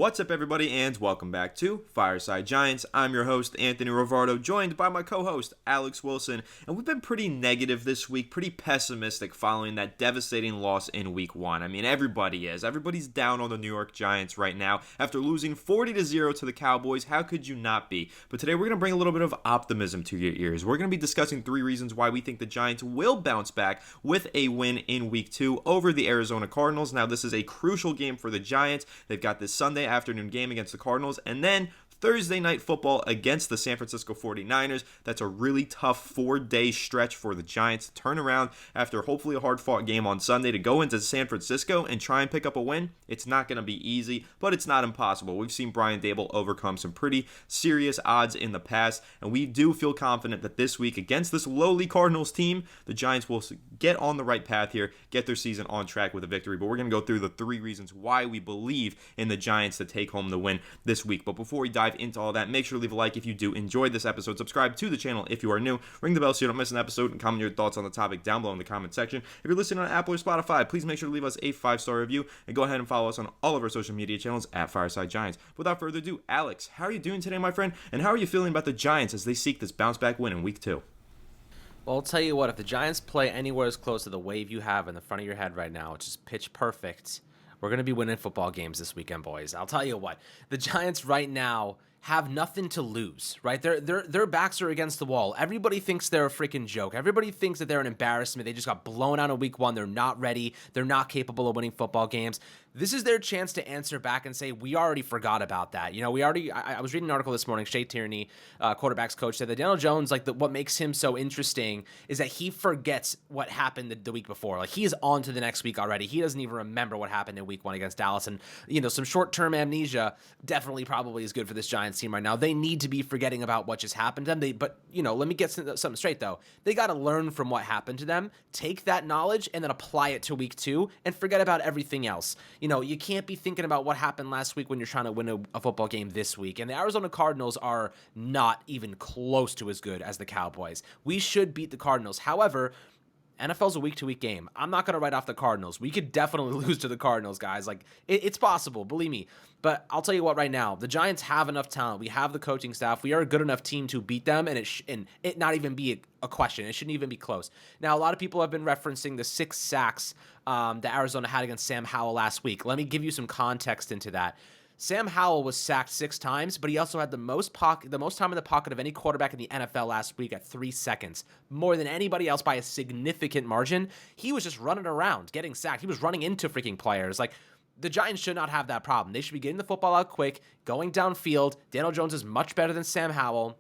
What's up, everybody, and welcome back to Fireside Giants. I'm your host, Anthony Rivardo, joined by my co-host, Alex Wilson, and we've been pretty negative this week, pretty pessimistic following that devastating loss in Week 1. I mean, everybody is. Everybody's down on the New York Giants right now after losing 40-0 to the Cowboys. How could you not be? But today, we're going to bring a little bit of optimism to your ears. We're going to be discussing 3 reasons why we think the Giants will bounce back with a win in Week 2 over the Arizona Cardinals. Now, this is a crucial game for the Giants. They've got this Sunday afternoon game against the Cardinals, and then Thursday night football against the San Francisco 49ers. That's a really tough 4-day stretch for the Giants to turn around after hopefully a hard-fought game on Sunday to go into San Francisco and try and pick up a win. It's not going to be easy, but it's not impossible. We've seen Brian Daboll overcome some pretty serious odds in the past, and we do feel confident that this week against this lowly Cardinals team, the Giants will get on the right path here, get their season on track with a victory. But we're going to go through the 3 reasons why we believe in the Giants to take home the win this week. But before we dive into all that, make sure to leave a like if you do enjoy this episode. Subscribe to the channel if you are new. Ring the bell so you don't miss an episode, and comment your thoughts on the topic down below in the comment section. If you're listening on Apple or Spotify, please make sure to leave us a 5-star review, and go ahead and follow us on all of our social media channels at Fireside Giants. Without further ado, Alex, how are you doing today, my friend? And how are you feeling about the Giants as they seek this bounce back win in Week 2? Well, I'll tell you what, if the Giants play anywhere as close to the wave you have in the front of your head right now, which is pitch perfect, we're going to be winning football games this weekend, boys. I'll tell you what, the Giants right now have nothing to lose, right? Their backs are against the wall. Everybody thinks they're a freaking joke. Everybody thinks that they're an embarrassment. They just got blown out in Week 1. They're not ready. They're not capable of winning football games. This is their chance to answer back and say, we already forgot about that. You know, I was reading an article this morning, Shea Tierney, quarterback's coach, said that Daniel Jones, what makes him so interesting is that he forgets what happened the week before. Like, he is on to the next week already. He doesn't even remember what happened in Week 1 against Dallas. And, you know, some short-term amnesia definitely probably is good for this Giants team right now. They need to be forgetting about what just happened to them. But, you know, let me get something straight, though. They got to learn from what happened to them, take that knowledge, and then apply it to Week 2, and forget about everything else. You know, you can't be thinking about what happened last week when you're trying to win a football game this week. And the Arizona Cardinals are not even close to as good as the Cowboys. We should beat the Cardinals. However, NFL's a week-to-week game. I'm not going to write off the Cardinals. We could definitely lose to the Cardinals, guys. Like, it's possible, believe me. But I'll tell you what right now, the Giants have enough talent. We have the coaching staff. We are a good enough team to beat them, and it not even be a question. It shouldn't even be close. Now, a lot of people have been referencing the 6 sacks that Arizona had against Sam Howell last week. Let me give you some context into that. Sam Howell was sacked 6 times, but he also had the most time in the pocket of any quarterback in the NFL last week at 3 seconds, more than anybody else by a significant margin. He was just running around, getting sacked. He was running into freaking players. Like, the Giants should not have that problem. They should be getting the football out quick, going downfield. Daniel Jones is much better than Sam Howell.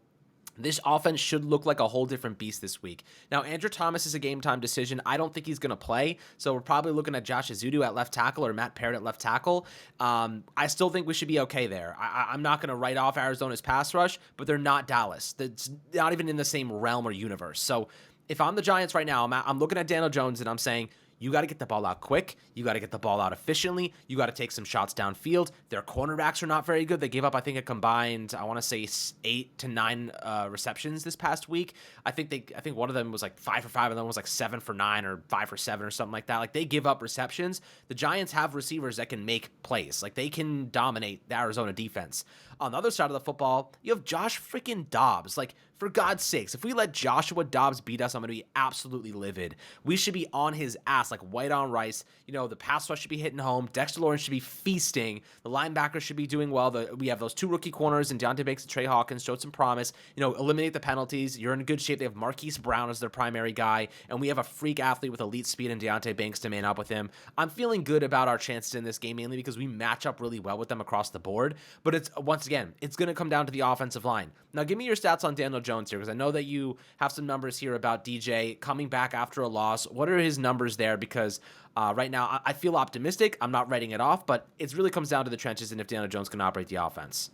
This offense should look like a whole different beast this week. Now, Andrew Thomas is a game-time decision. I don't think he's going to play, so we're probably looking at Josh Ezeudu at left tackle or Matt Parrott at left tackle. I still think we should be okay there. I'm not going to write off Arizona's pass rush, but they're not Dallas. It's not even in the same realm or universe. So if I'm the Giants right now, I'm looking at Daniel Jones and I'm saying, you got to get the ball out quick. You got to get the ball out efficiently. You got to take some shots downfield. Their cornerbacks are not very good. They gave up, I think, a combined, I want to say 8 to 9 receptions this past week. I think one of them was like 5 for 5, and then was like 7 for 9 or 5 for 7 or something like that. Like, they give up receptions. The Giants have receivers that can make plays. Like, they can dominate the Arizona defense. On the other side of the football, you have Josh freaking Dobbs. Like, for God's sakes, if we let Joshua Dobbs beat us, I'm going to be absolutely livid. We should be on his ass like white on rice. You know, the pass rush should be hitting home. Dexter Lawrence should be feasting. The linebackers should be doing well. We have those 2 rookie corners, and Deontay Banks and Trey Hawkins showed some promise. You know, eliminate the penalties. You're in good shape. They have Marquise Brown as their primary guy, and we have a freak athlete with elite speed and Deontay Banks to man up with him. I'm feeling good about our chances in this game, mainly because we match up really well with them across the board. But it's, once again, it's going to come down to the offensive line. Now, give me your stats on Daniel Jones here, because I know that you have some numbers here about DJ coming back after a loss. What are his numbers there? Because right now I feel optimistic. I'm not writing it off, but it really comes down to the trenches and if Daniel Jones can operate the offense.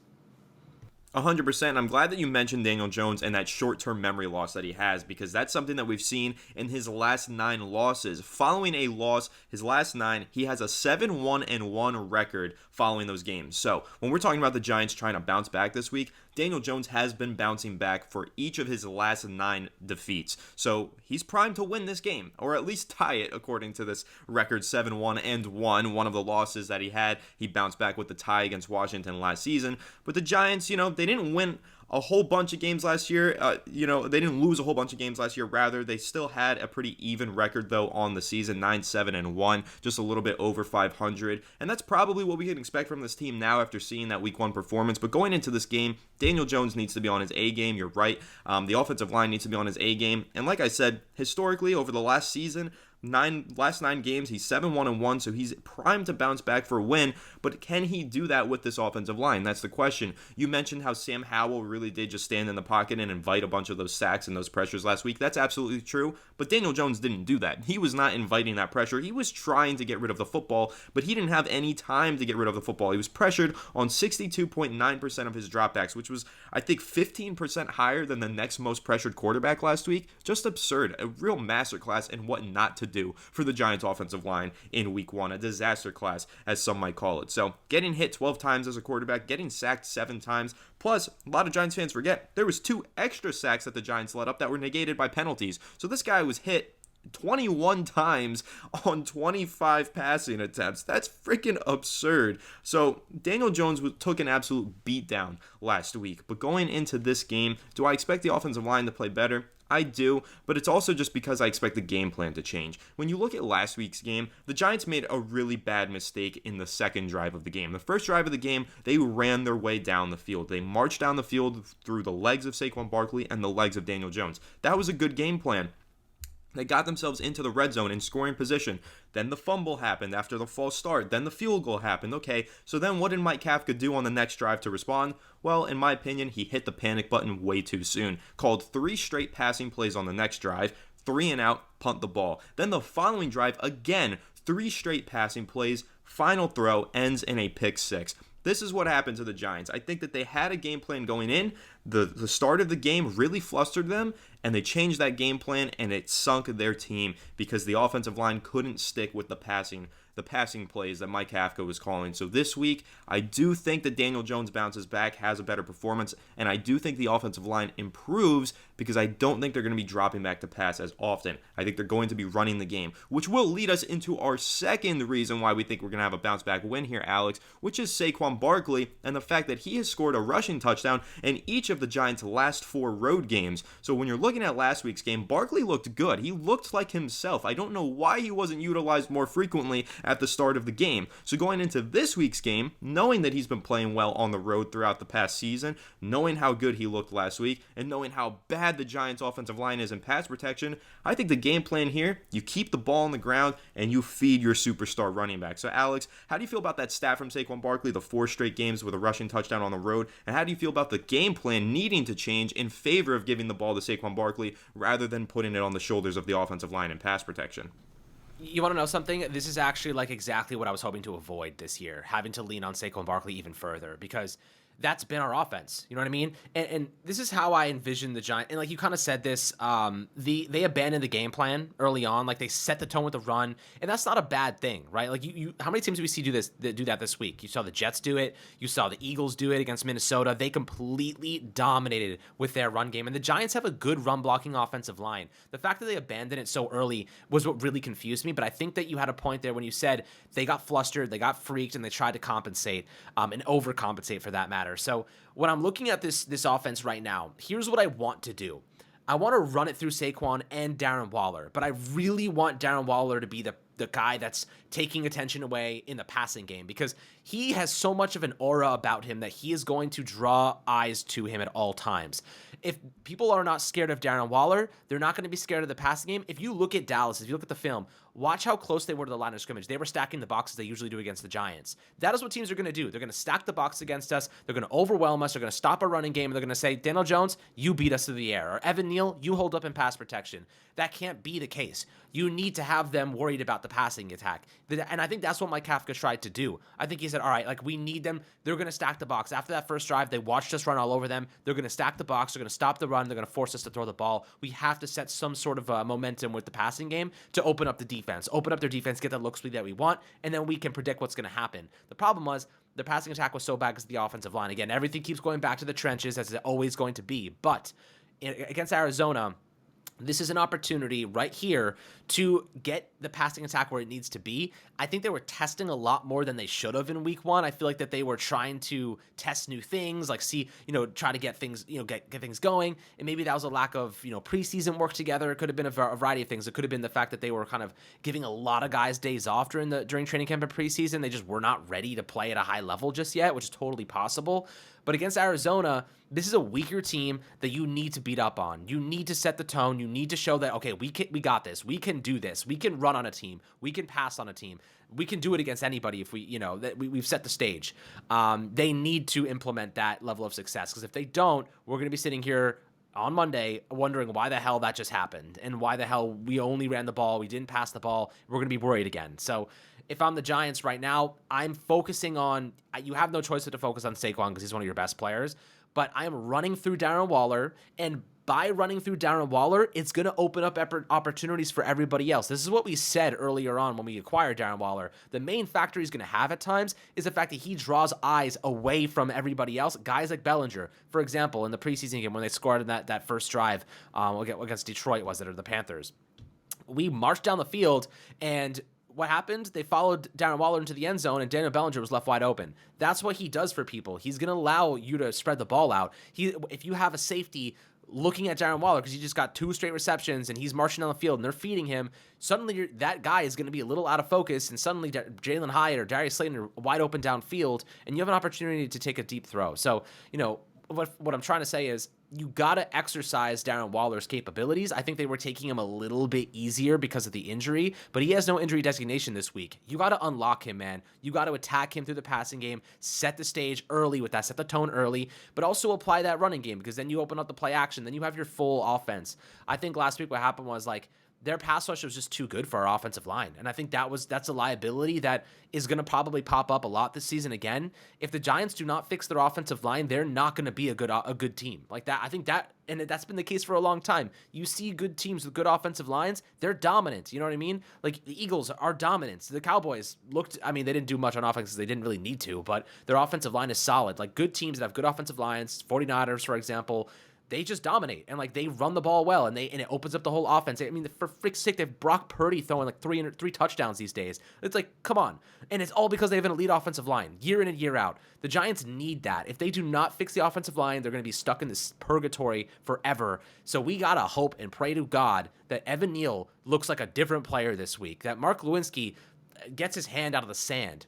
100%. I'm glad that you mentioned Daniel Jones and that short-term memory loss that he has, because that's something that we've seen in his last 9 losses. Following a loss, his last 9, he has a 7-1-1 record following those games. So when we're talking about the Giants trying to bounce back this week, Daniel Jones has been bouncing back for each of his last 9 defeats. So he's primed to win this game, or at least tie it according to this record 7-1-1. One of the losses that he had, he bounced back with the tie against Washington last season. But the Giants, they didn't win a whole bunch of games last year. They didn't lose a whole bunch of games last year. Rather, they still had a pretty even record, though, on the season, 9-7-1, just a little bit over 500. And that's probably what we can expect from this team now after seeing that Week 1 performance. But going into this game, Daniel Jones needs to be on his A game. You're right. The offensive line needs to be on his A game. And like I said, historically, over the last season, last 9 games, he's 7-1-1, so he's primed to bounce back for a win. But can he do that with this offensive line? That's the question. You mentioned how Sam Howell really did just stand in the pocket and invite a bunch of those sacks and those pressures last week. That's absolutely true, but Daniel Jones didn't do that. He was not inviting that pressure. He was trying to get rid of the football, but he didn't have any time to get rid of the football. He was pressured on 62.9% of his dropbacks, which was, I think, 15% higher than the next most pressured quarterback last week. Just absurd. A real masterclass in what not to do for the Giants offensive line in Week 1, a disaster class, as some might call it. So getting hit 12 times as a quarterback, getting sacked 7 times, plus a lot of Giants fans forget there was 2 extra sacks that the Giants let up that were negated by penalties. So this guy was hit 21 times on 25 passing attempts. That's freaking absurd. So Daniel Jones took an absolute beatdown last week. But going into this game, do I expect the offensive line to play better? I do, but it's also just because I expect the game plan to change. When you look at last week's game, the Giants made a really bad mistake in the second drive of the game. The first drive of the game, they ran their way down the field. They marched down the field through the legs of Saquon Barkley and the legs of Daniel Jones. That was a good game plan. They got themselves into the red zone in scoring position. Then the fumble happened after the false start. Then the field goal happened. Okay, so then what did Mike Kafka do on the next drive to respond? Well, in my opinion, he hit the panic button way too soon. Called 3 straight passing plays on the next drive, 3 and out, punt the ball. Then the following drive, again, 3 straight passing plays, final throw ends in a pick 6. This is what happened to the Giants. I think that they had a game plan going in. The start of the game really flustered them, and they changed that game plan, and it sunk their team because the offensive line couldn't stick with the passing plays that Mike Kafka was calling. So this week, I do think that Daniel Jones bounces back, has a better performance, and I do think the offensive line improves because I don't think they're going to be dropping back to pass as often. I think they're going to be running the game, which will lead us into our second reason why we think we're going to have a bounce back win here, Alex, which is Saquon Barkley and the fact that he has scored a rushing touchdown in each of the Giants' last 4 road games. So when you're looking at last week's game, Barkley looked good. He looked like himself. I don't know why he wasn't utilized more frequently at the start of the game. So going into this week's game, knowing that he's been playing well on the road throughout the past season, knowing how good he looked last week, and knowing how bad the Giants' offensive line is in pass protection, I think the game plan here, you keep the ball on the ground and you feed your superstar running back. So Alex, how do you feel about that stat from Saquon Barkley, the 4 straight games with a rushing touchdown on the road, and how do you feel about the game plan needing to change in favor of giving the ball to Saquon Barkley rather than putting it on the shoulders of the offensive line in pass protection? You want to know something? This is actually like exactly what I was hoping to avoid this year, having to lean on Saquon Barkley even further, because that's been our offense. You know what I mean? And this is how I envision the Giants. And like you kind of said this, they abandoned the game plan early on. Like they set the tone with the run, and that's not a bad thing, right? Like you how many teams do we see do that this week? You saw the Jets do it. You saw the Eagles do it against Minnesota. They completely dominated with their run game, and the Giants have a good run blocking offensive line. The fact that they abandoned it so early was what really confused me. But I think that you had a point there when you said they got flustered, they got freaked, and they tried to compensate and overcompensate for that matter. So when I'm looking at this offense right now, here's what I want to do. I want to run it through Saquon and Darren Waller, but I really want Darren Waller to be the guy that's taking attention away in the passing game, because he has so much of an aura about him that he is going to draw eyes to him at all times. If people are not scared of Darren Waller, they're not going to be scared of the passing game. If you look at Dallas, if you look at the film, watch how close they were to the line of scrimmage. They were stacking the box as they usually do against the Giants. That is what teams are going to do. They're going to stack the box against us. They're going to overwhelm us. They're going to stop our running game. And they're going to say, Daniel Jones, you beat us through the air. Or Evan Neal, you hold up in pass protection. That can't be the case. You need to have them worried about the passing attack. And I think that's what Mike Kafka tried to do. I think he said, all right, like we need them. They're going to stack the box. After that first drive, they watched us run all over them. They're going to stack the box. They're going to stop the run. They're going to force us to throw the ball. We have to set some sort of momentum with the passing game to open up the defense, open up their defense, get the look speed that we want, and then we can predict what's going to happen. The problem was the passing attack was so bad because of the offensive line. Again, everything keeps going back to the trenches as it's always going to be. But against Arizona, this is an opportunity right here to get the passing attack where it needs to be. I think they were testing a lot more than they should have in week one. I feel like that they were trying to test new things, like try to get things, get things going. And maybe that was a lack of, preseason work together. It could have been a variety of things. It could have been the fact that they were kind of giving a lot of guys days off during training camp and preseason. They just were not ready to play at a high level just yet, which is totally possible. But against Arizona, this is a weaker team that you need to beat up on. You need to set the tone. You need to show that, okay, we got this. We can do this. We can run on a team. We can pass on a team. We can do it against anybody if we've set the stage. They need to implement that level of success, because if they don't, we're going to be sitting here on Monday wondering why the hell that just happened and why the hell we only ran the ball, we didn't pass the ball. We're going to be worried again. So if I'm the Giants right now, I'm focusing on, you have no choice but to focus on Saquon because he's one of your best players, but I am running through Darren Waller, and by running through Darren Waller, it's going to open up opportunities for everybody else. This is what we said earlier on when we acquired Darren Waller. The main factor he's going to have at times is the fact that he draws eyes away from everybody else. Guys like Bellinger, for example, in the preseason game when they scored in that first drive against Detroit, or the Panthers. We marched down the field, and what happened? They followed Darren Waller into the end zone, and Daniel Bellinger was left wide open. That's what he does for people. He's going to allow you to spread the ball out. If you have a safety looking at Darren Waller because he just got 2 straight receptions and he's marching down the field and they're feeding him, suddenly that guy is going to be a little out of focus, and suddenly Jalen Hyatt or Darius Slayton are wide open downfield, and you have an opportunity to take a deep throw. So, what I'm trying to say is you got to exercise Darren Waller's capabilities. I think they were taking him a little bit easier because of the injury, but he has no injury designation this week. You got to unlock him, man. You got to attack him through the passing game, set the stage early with that, set the tone early, but also apply that running game, because then you open up the play action, then you have your full offense. I think last week what happened was their pass rush was just too good for our offensive line. And I think that's a liability that is going to probably pop up a lot this season again. If the Giants do not fix their offensive line, they're not going to be a good team. Like that, I think that's been the case for a long time. You see good teams with good offensive lines, they're dominant. You know what I mean? Like the Eagles are dominant. The Cowboys they didn't do much on offense because they didn't really need to, but their offensive line is solid. Like good teams that have good offensive lines, 49ers, for example, they just dominate, and they run the ball well, and it opens up the whole offense. I mean, for frick's sake, they have Brock Purdy throwing 3 touchdowns these days. It's come on. And it's all because they have an elite offensive line year in and year out. The Giants need that. If they do not fix the offensive line, they're going to be stuck in this purgatory forever. So we got to hope and pray to God that Evan Neal looks like a different player this week, that Mark Lewinsky gets his hand out of the sand,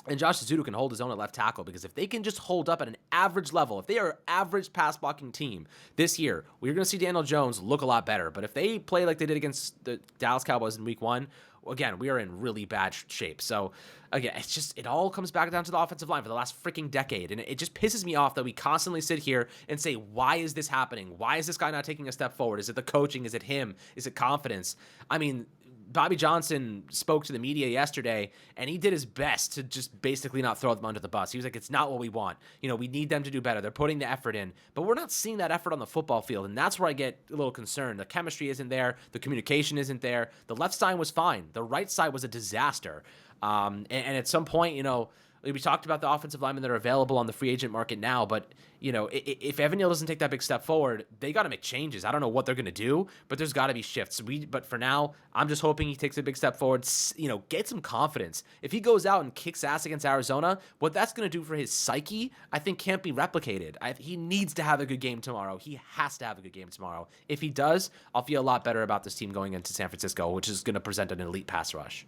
and Josh Zudu can hold his own at left tackle, because if they can just hold up at an average level, if they are an average pass blocking team this year, we're going to see Daniel Jones look a lot better. But if they play like they did against the Dallas Cowboys in week 1, again, we are in really bad shape. So again, it all comes back down to the offensive line for the last freaking decade. And it just pisses me off that we constantly sit here and say, why is this happening? Why is this guy not taking a step forward? Is it the coaching? Is it him? Is it confidence? I mean, Bobby Johnson spoke to the media yesterday, and he did his best to just basically not throw them under the bus. He was like, it's not what we want. We need them to do better. They're putting the effort in, but we're not seeing that effort on the football field, and that's where I get a little concerned. The chemistry isn't there. The communication isn't there. The left side was fine. The right side was a disaster. And at some point, we talked about the offensive linemen that are available on the free agent market now, but if Evan Neal doesn't take that big step forward, they got to make changes. I don't know what they're going to do, but there's got to be shifts. But for now, I'm just hoping he takes a big step forward, get some confidence. If he goes out and kicks ass against Arizona, what that's going to do for his psyche, I think can't be replicated. He needs to have a good game tomorrow. He has to have a good game tomorrow. If he does, I'll feel a lot better about this team going into San Francisco, which is going to present an elite pass rush.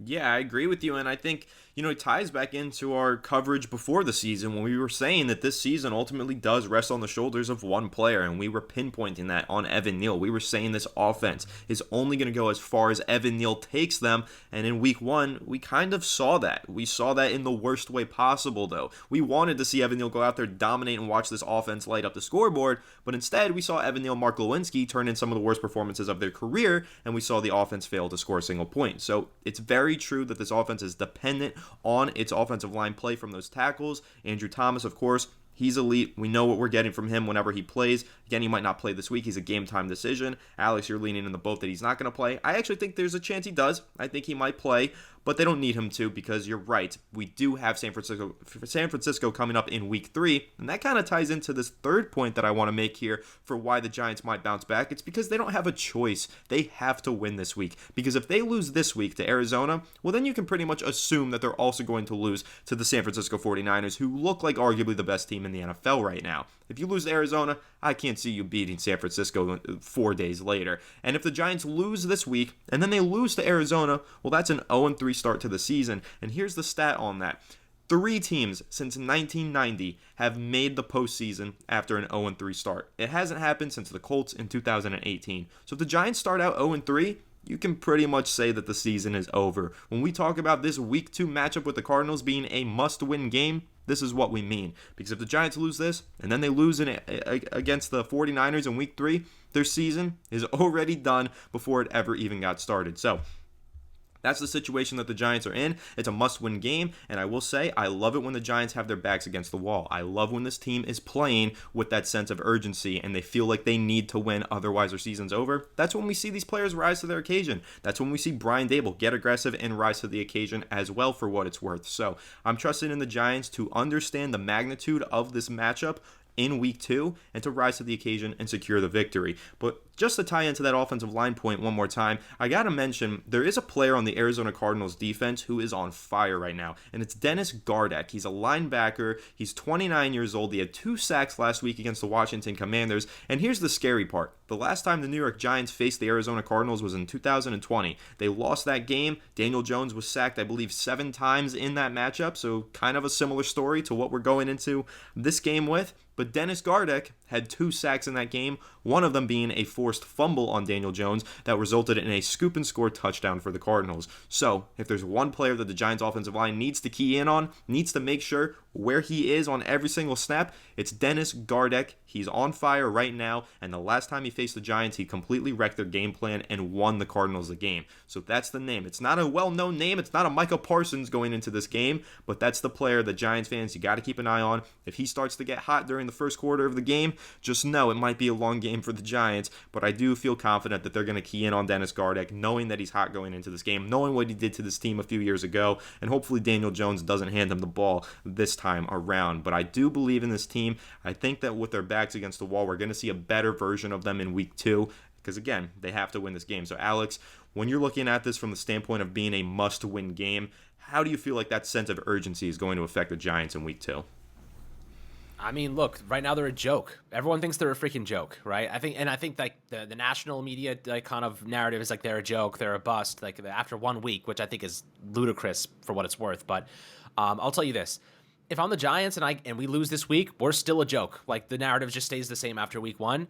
Yeah, I agree with you, and I think, it ties back into our coverage before the season when we were saying that this season ultimately does rest on the shoulders of one player, and we were pinpointing that on Evan Neal. We were saying this offense is only going to go as far as Evan Neal takes them, and in week 1, we kind of saw that. We saw that in the worst way possible, though. We wanted to see Evan Neal go out there, dominate, and watch this offense light up the scoreboard, but instead we saw Evan Neal, Mark Lewinsky turn in some of the worst performances of their career, and we saw the offense fail to score a single point. So it's very true that this offense is dependent on its offensive line play from those tackles. Andrew Thomas, of course, he's elite. We know what we're getting from him whenever he plays. Again, he might not play this week. He's a game-time decision. Alex, you're leaning in the boat that he's not going to play. I actually think there's a chance he does. I think he might play. but they don't need him to because you're right. We do have San Francisco coming up in week 3, and that kind of ties into this third point that I want to make here for why the Giants might bounce back. It's because they don't have a choice. They have to win this week, because if they lose this week to Arizona, well, then you can pretty much assume that they're also going to lose to the San Francisco 49ers, who look like arguably the best team in the NFL right now. If you lose to Arizona, I can't see you beating San Francisco 4 days later. And if the Giants lose this week and then they lose to Arizona, well, that's an 0-3 start to the season. And here's the stat on that. 3 teams since 1990 have made the postseason after an 0-3 start. It hasn't happened since the Colts in 2018. So if the Giants start out 0-3, you can pretty much say that the season is over. When we talk about this week 2 matchup with the Cardinals being a must-win game, this is what we mean. Because if the Giants lose this, and then they lose against the 49ers in week 3, their season is already done before it ever even got started. So that's the situation that the Giants are in. It's a must-win game, and I will say I love it when the Giants have their backs against the wall. I love when this team is playing with that sense of urgency, and they feel like they need to win, otherwise their season's over. That's when we see these players rise to their occasion. That's when we see Brian Dable get aggressive and rise to the occasion as well, for what it's worth. So I'm trusting in the Giants to understand the magnitude of this matchup in week 2 and to rise to the occasion and secure the victory. But just to tie into that offensive line point one more time, I gotta mention there is a player on the Arizona Cardinals defense who is on fire right now, and it's Dennis Gardeck. He's a linebacker. He's 29 years old. He had 2 sacks last week against the Washington Commanders. And here's the scary part. The last time the New York Giants faced the Arizona Cardinals was in 2020. They lost that game. Daniel Jones was sacked, I believe, 7 times in that matchup, so kind of a similar story to what we're going into this game with. But Dennis Gardeck had 2 sacks in that game, one of them being a forced fumble on Daniel Jones that resulted in a scoop and score touchdown for the Cardinals. So if there's one player that the Giants offensive line needs to key in on, needs to make sure where he is on every single snap, it's Dennis Gardeck. He's on fire right now, and the last time he faced the Giants, he completely wrecked their game plan and won the Cardinals the game. So that's the name. It's not a well-known name. It's not a Micah Parsons going into this game, but that's the player that Giants fans, you got to keep an eye on. If he starts to get hot during the first quarter of the game, just know it might be a long game for the Giants, but I do feel confident that they're going to key in on Dennis Gardeck, knowing that he's hot going into this game, knowing what he did to this team a few years ago, and hopefully Daniel Jones doesn't hand him the ball this time around. But I do believe in this team. I think that with their backs against the wall, we're going to see a better version of them in week 2, because again, they have to win this game. So Alex, when you're looking at this from the standpoint of being a must-win game, how do you feel like that sense of urgency is going to affect the Giants in week 2? I mean, look, right now they're a joke. Everyone thinks they're a freaking joke, right? I think like the national media kind of narrative is like they're a joke, they're a bust, like after 1 week, which I think is ludicrous for what it's worth. But I'll tell you this. If I'm the Giants and we lose this week, we're still a joke. Like the narrative just stays the same after week 1.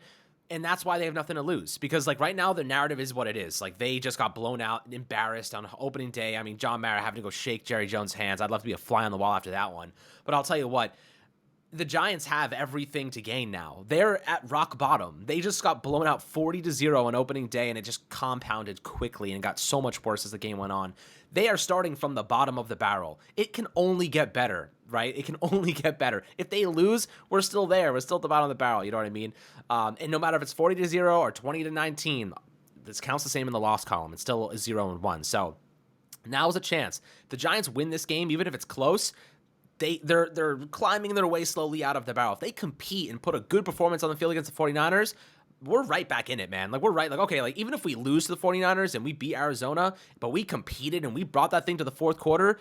And that's why they have nothing to lose, because like right now the narrative is what it is. Like they just got blown out, embarrassed on opening day. I mean, John Mara having to go shake Jerry Jones' hands. I'd love to be a fly on the wall after that one. But I'll tell you what, the Giants have everything to gain now. They're at rock bottom. They just got blown out 40-0 on opening day, and it just compounded quickly and got so much worse as the game went on. They are starting from the bottom of the barrel. It can only get better, right? It can only get better. If they lose, we're still there. We're still at the bottom of the barrel. You know what I mean? And no matter if it's 40-0 or 20-19, this counts the same in the loss column. It's still 0-1. So now is a chance. If the Giants win this game, even if it's close, they're climbing their way slowly out of the barrel. If they compete and put a good performance on the field against the 49ers, we're right back in it, man. Like, we're right. Like, okay, like, even if we lose to the 49ers and we beat Arizona, but we competed and we brought that thing to the fourth quarter,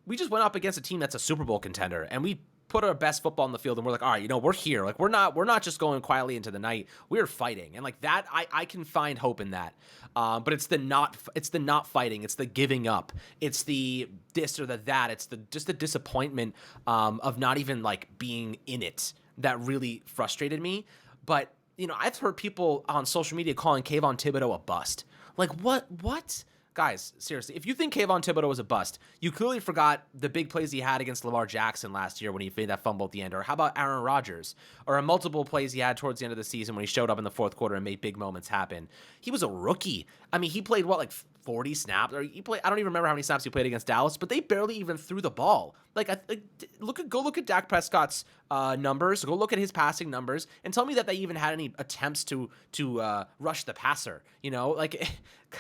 we just went up against a team that's a Super Bowl contender, and we put our best football on the field, and we're like, all right, you know, we're here. Like, we're not just going quietly into the night. We're fighting. And like that, I can find hope in that. But it's the not fighting. It's the giving up. It's the this or the that. It's just the disappointment of not even like being in it that really frustrated me. But you know, I've heard people on social media calling Kayvon Thibodeau a bust. Like, what? Guys, seriously, if you think Kayvon Thibodeau was a bust, you clearly forgot the big plays he had against Lamar Jackson last year when he made that fumble at the end. Or how about Aaron Rodgers? Or multiple plays he had towards the end of the season when he showed up in the fourth quarter and made big moments happen. He was a rookie. I mean, he played, 40 snaps, or I don't even remember how many snaps he played against Dallas, but they barely even threw the ball. Go look at Dak Prescott's numbers, go look at his passing numbers, and tell me that they even had any attempts to rush the passer.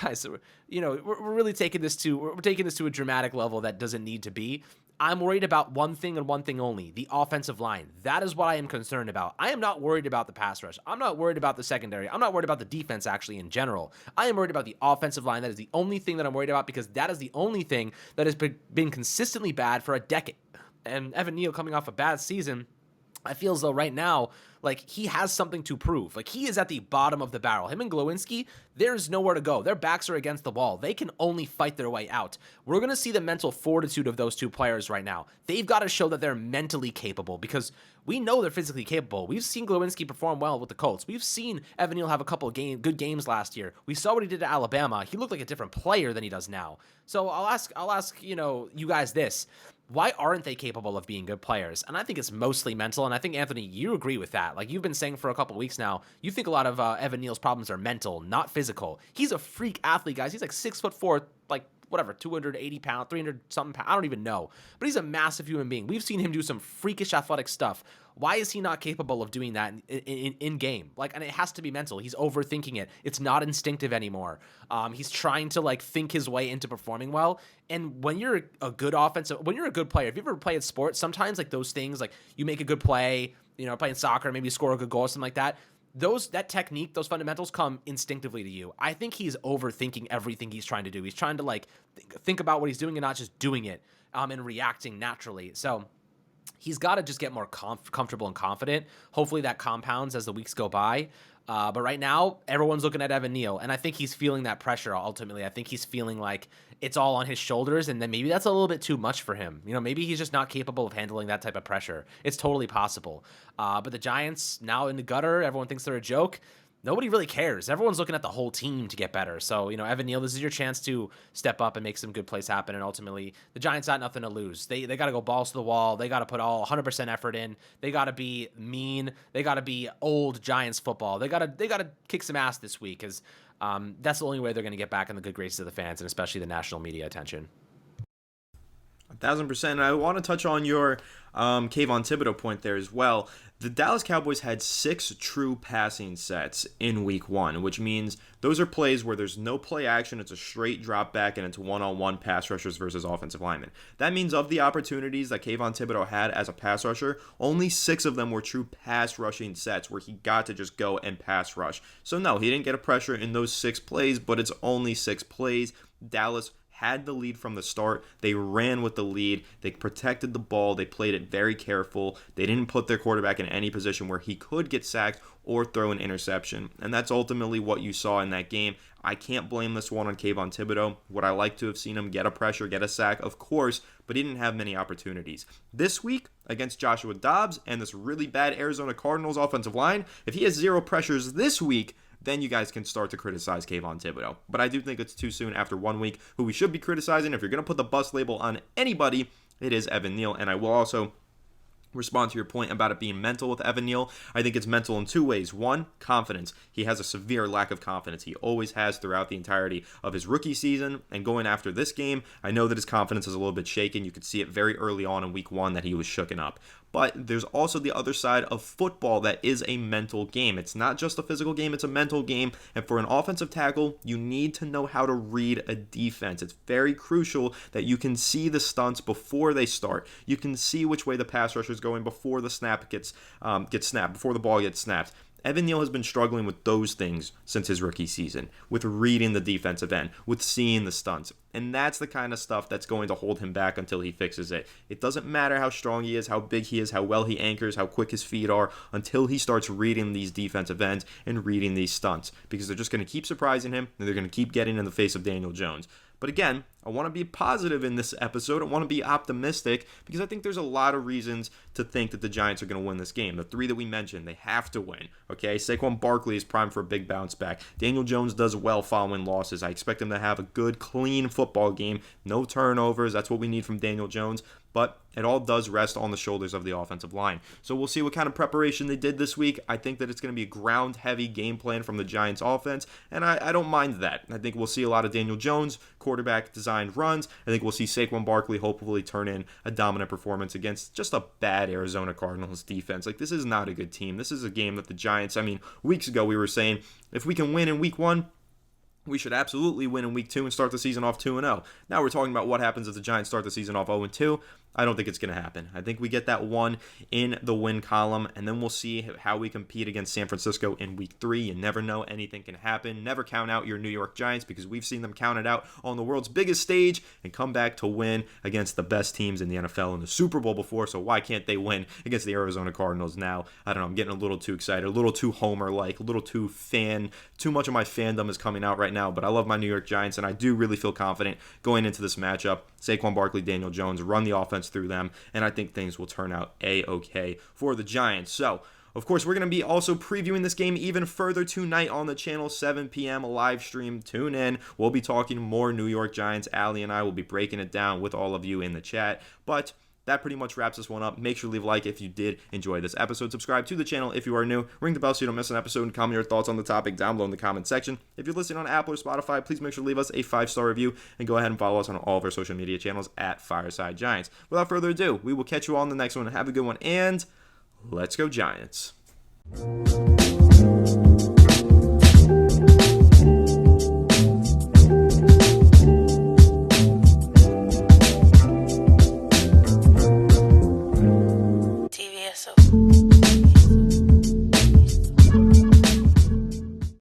Guys, we're really taking this to a dramatic level that doesn't need to be. I'm worried about one thing and one thing only, the offensive line. That is what I am concerned about. I am not worried about the pass rush. I'm not worried about the secondary. I'm not worried about the defense, actually, in general. I am worried about the offensive line. That is the only thing that I'm worried about, because that is the only thing that has been consistently bad for a decade. And Evan Neal, coming off a bad season, I feel as though right now, he has something to prove. He is at the bottom of the barrel. Him and Glowinski, there's nowhere to go. Their backs are against the wall. They can only fight their way out. We're going to see the mental fortitude of those two players right now. They've got to show that they're mentally capable, because we know they're physically capable. We've seen Glowinski perform well with the Colts. We've seen Evan Neal have a couple of good games last year. We saw what he did at Alabama. He looked like a different player than he does now. So I'll ask you guys this. Why aren't they capable of being good players? And I think it's mostly mental, and I think, Anthony, you agree with that. You've been saying for a couple of weeks now, you think a lot of Evan Neal's problems are mental, not physical. He's a freak athlete, guys. He's 6'4", 280 pounds, 300 something pounds. I don't even know. But he's a massive human being. We've seen him do some freakish athletic stuff. Why is he not capable of doing that in game? And it has to be mental. He's overthinking it. It's not instinctive anymore. He's trying to think his way into performing well. And when you're a good player, if you ever played sports, sometimes those things, you make a good play, playing soccer, maybe score a good goal, something like that. That technique, those fundamentals come instinctively to you. I think he's overthinking everything he's trying to do. He's trying to think about what he's doing and not just doing it and reacting naturally. So he's got to just get more comfortable and confident. Hopefully that compounds as the weeks go by. But right now, everyone's looking at Evan Neal, and I think he's feeling that pressure ultimately. I think he's feeling like it's all on his shoulders, and then maybe that's a little bit too much for him. Maybe he's just not capable of handling that type of pressure. It's totally possible. But the Giants, now in the gutter, everyone thinks they're a joke. Nobody really cares. Everyone's looking at the whole team to get better. So, Evan Neal, this is your chance to step up and make some good plays happen. And ultimately, the Giants got nothing to lose. They got to go balls to the wall. They got to put all 100% effort in. They got to be mean. They got to be old Giants football. They got to kick some ass this week, because that's the only way they're going to get back in the good graces of the fans, and especially the national media attention. 1,000%. I want to touch on your Kayvon Thibodeau point there as well. The Dallas Cowboys had 6 true passing sets in week 1, which means those are plays where there's no play action, it's a straight drop back, and it's one-on-one pass rushers versus offensive linemen. That means of the opportunities that Kayvon Thibodeau had as a pass rusher, only 6 of them were true pass rushing sets where he got to just go and pass rush. So no, he didn't get a pressure in those 6 plays, but it's only 6 plays. Dallas had the lead from the start. They ran with the lead. They protected the ball. They played it very careful. They didn't put their quarterback in any position where he could get sacked or throw an interception. And that's ultimately what you saw in that game. I can't blame this one on Kayvon Thibodeau. Would I like to have seen him get a pressure, get a sack? Of course, but he didn't have many opportunities. This week, against Joshua Dobbs and this really bad Arizona Cardinals offensive line, if he has 0 pressures this week, then you guys can start to criticize Kayvon Thibodeau. But I do think it's too soon after 1 week. Who we should be criticizing, if you're going to put the bust label on anybody, it is Evan Neal. And I will also respond to your point about it being mental with Evan Neal. I think it's mental in 2 ways. 1, confidence. He has a severe lack of confidence. He always has throughout the entirety of his rookie season. And going after this game, I know that his confidence is a little bit shaken. You could see it very early on in week 1 that he was shooken up. But there's also the other side of football that is a mental game. It's not just a physical game, it's a mental game. And for an offensive tackle, you need to know how to read a defense. It's very crucial that you can see the stunts before they start. You can see which way the pass rusher is going before the snap gets snapped, before the ball gets snapped. Evan Neal has been struggling with those things since his rookie season, with reading the defensive end, with seeing the stunts. And that's the kind of stuff that's going to hold him back until he fixes it. It doesn't matter how strong he is, how big he is, how well he anchors, how quick his feet are, until he starts reading these defensive ends and reading these stunts. Because they're just going to keep surprising him, and they're going to keep getting in the face of Daniel Jones. But again, I want to be positive in this episode. I want to be optimistic because I think there's a lot of reasons to think that the Giants are going to win this game. The 3 that we mentioned, they have to win. Okay, Saquon Barkley is primed for a big bounce back. Daniel Jones does well following losses. I expect him to have a good, clean football game. No turnovers. That's what we need from Daniel Jones. but it all does rest on the shoulders of the offensive line. So we'll see what kind of preparation they did this week. I think that it's going to be a ground-heavy game plan from the Giants offense, and I don't mind that. I think we'll see a lot of Daniel Jones, quarterback-designed runs. I think we'll see Saquon Barkley hopefully turn in a dominant performance against just a bad Arizona Cardinals defense. Like, this is not a good team. This is a game that the Giants, weeks ago we were saying, if we can win in week 1, we should absolutely win in week 2 and start the season off 2-0. Now we're talking about what happens if the Giants start the season off 0-2. I don't think it's going to happen. I think we get that 1 in the win column, and then we'll see how we compete against San Francisco in week 3. You never know. Anything can happen. Never count out your New York Giants, because we've seen them count it out on the world's biggest stage and come back to win against the best teams in the NFL in the Super Bowl before, so why can't they win against the Arizona Cardinals now? I don't know. I'm getting a little too excited, a little too Homer-like, a little too much of my fandom is coming out right now, but I love my New York Giants, and I do really feel confident going into this matchup. Saquon Barkley, Daniel Jones, run the offense through them, and I think things will turn out A-okay for the Giants. So, of course, we're going to be also previewing this game even further tonight on the channel, 7 p.m. live stream. Tune in. We'll be talking more New York Giants. Allie and I will be breaking it down with all of you in the chat, but that pretty much wraps this one up. Make sure to leave a like if you did enjoy this episode. Subscribe to the channel if you are new. Ring the bell so you don't miss an episode, and comment your thoughts on the topic down below in the comment section. If you're listening on Apple or Spotify, please make sure to leave us a 5-star review, and go ahead and follow us on all of our social media channels at Fireside Giants. Without further ado, we will catch you all on the next one. Have a good one, and let's go Giants. TVSO.